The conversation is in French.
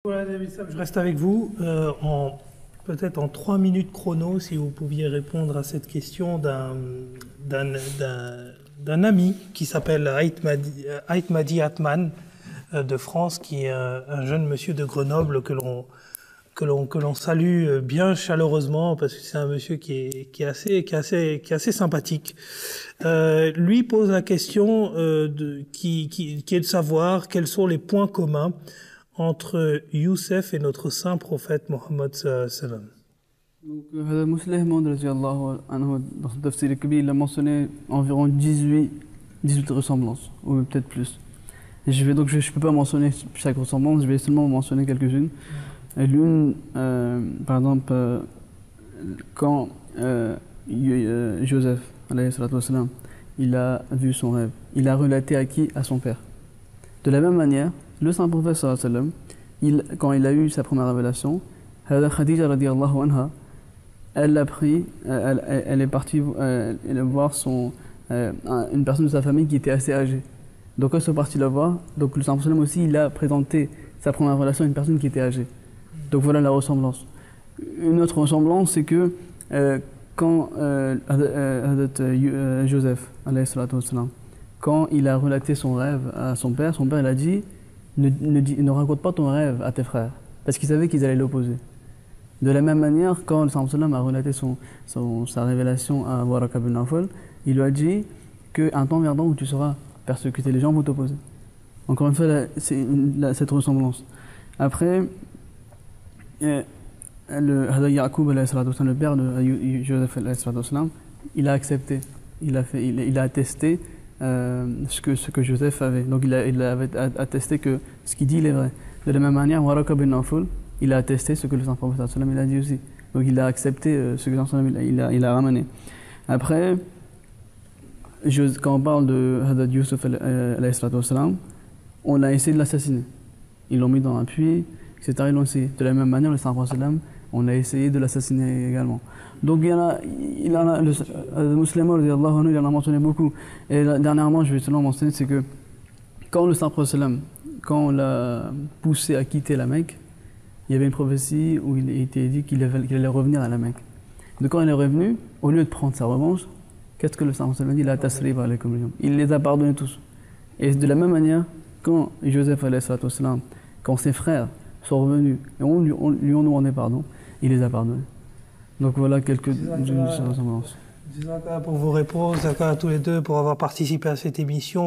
Voilà, David Sam, je reste avec vous. Peut-être en 3 minutes chrono, si vous pouviez répondre à cette question d'un ami qui s'appelle Ait Madi Atman de France, qui est un jeune monsieur de Grenoble que l'on salue bien chaleureusement parce que c'est un monsieur qui est assez sympathique. Lui pose la question qui est de savoir quels sont les points communs entre Youssef et notre saint prophète Mohammed sallam. Donc, Muslim dans son tafsir al-Kabir, il a mentionné environ 18 ressemblances, ou peut-être plus. Et je ne peux pas mentionner chaque ressemblance, je vais seulement mentionner quelques-unes. L'une, par exemple, quand Joseph, il a vu son rêve, il a relaté à qui? À son père. De la même manière, le saint prophète quand il a eu sa première révélation, Khadija radiallahu anha, elle est partie voir une personne de sa famille qui était assez âgée. Donc elle est partie la voir, donc le saint prophète aussi, il a présenté sa première relation à une personne qui était âgée. Donc voilà la ressemblance. Une autre ressemblance, c'est que quand Joseph, quand il a relaté son rêve à son père il a dit ne raconte pas ton rêve à tes frères, parce qu'il savait qu'ils allaient l'opposer. De la même manière, quand le Prophète a relaté sa révélation à Waraka bin Nawfal, il lui a dit qu'un temps viendra où tu seras persécuté, les gens vont t'opposer. Encore une fois, c'est cette ressemblance. Après, Yaqub, le père de Joseph, il a accepté, il a attesté ce que Joseph avait. Donc il avait attesté que ce qu'il dit, il est vrai. De la même manière, Waraka bin Nawfal, il a attesté ce que le Saint-Prophète il a dit aussi. Donc il a accepté ce que le Saint-Prophète il a ramené. Après, quand on parle de Hadad Youssef, on a essayé de l'assassiner. Ils l'ont mis dans un puits, etc. Ils l'ont essayé. De la même manière, le Saint-Prophète, on a essayé de l'assassiner également. Donc le musulman, il en a mentionné beaucoup. Et dernièrement, je vais seulement mentionner, c'est que quand le Saint-Prophète, quand on l'a poussé à quitter la Mecque, il y avait une prophétie où il était dit qu'il allait revenir à la Mecque. Donc quand il est revenu, au lieu de prendre sa revanche, qu'est-ce que le Saint-Prophète dit? Il les a pardonnés tous. Et de la même manière, quand Joseph, quand ses frères sont revenus et lui ont demandé pardon, il les a pardonnés. Donc voilà quelques-unes de ces ressemblances. Pour vos réponses, à tous les deux pour avoir participé à cette émission.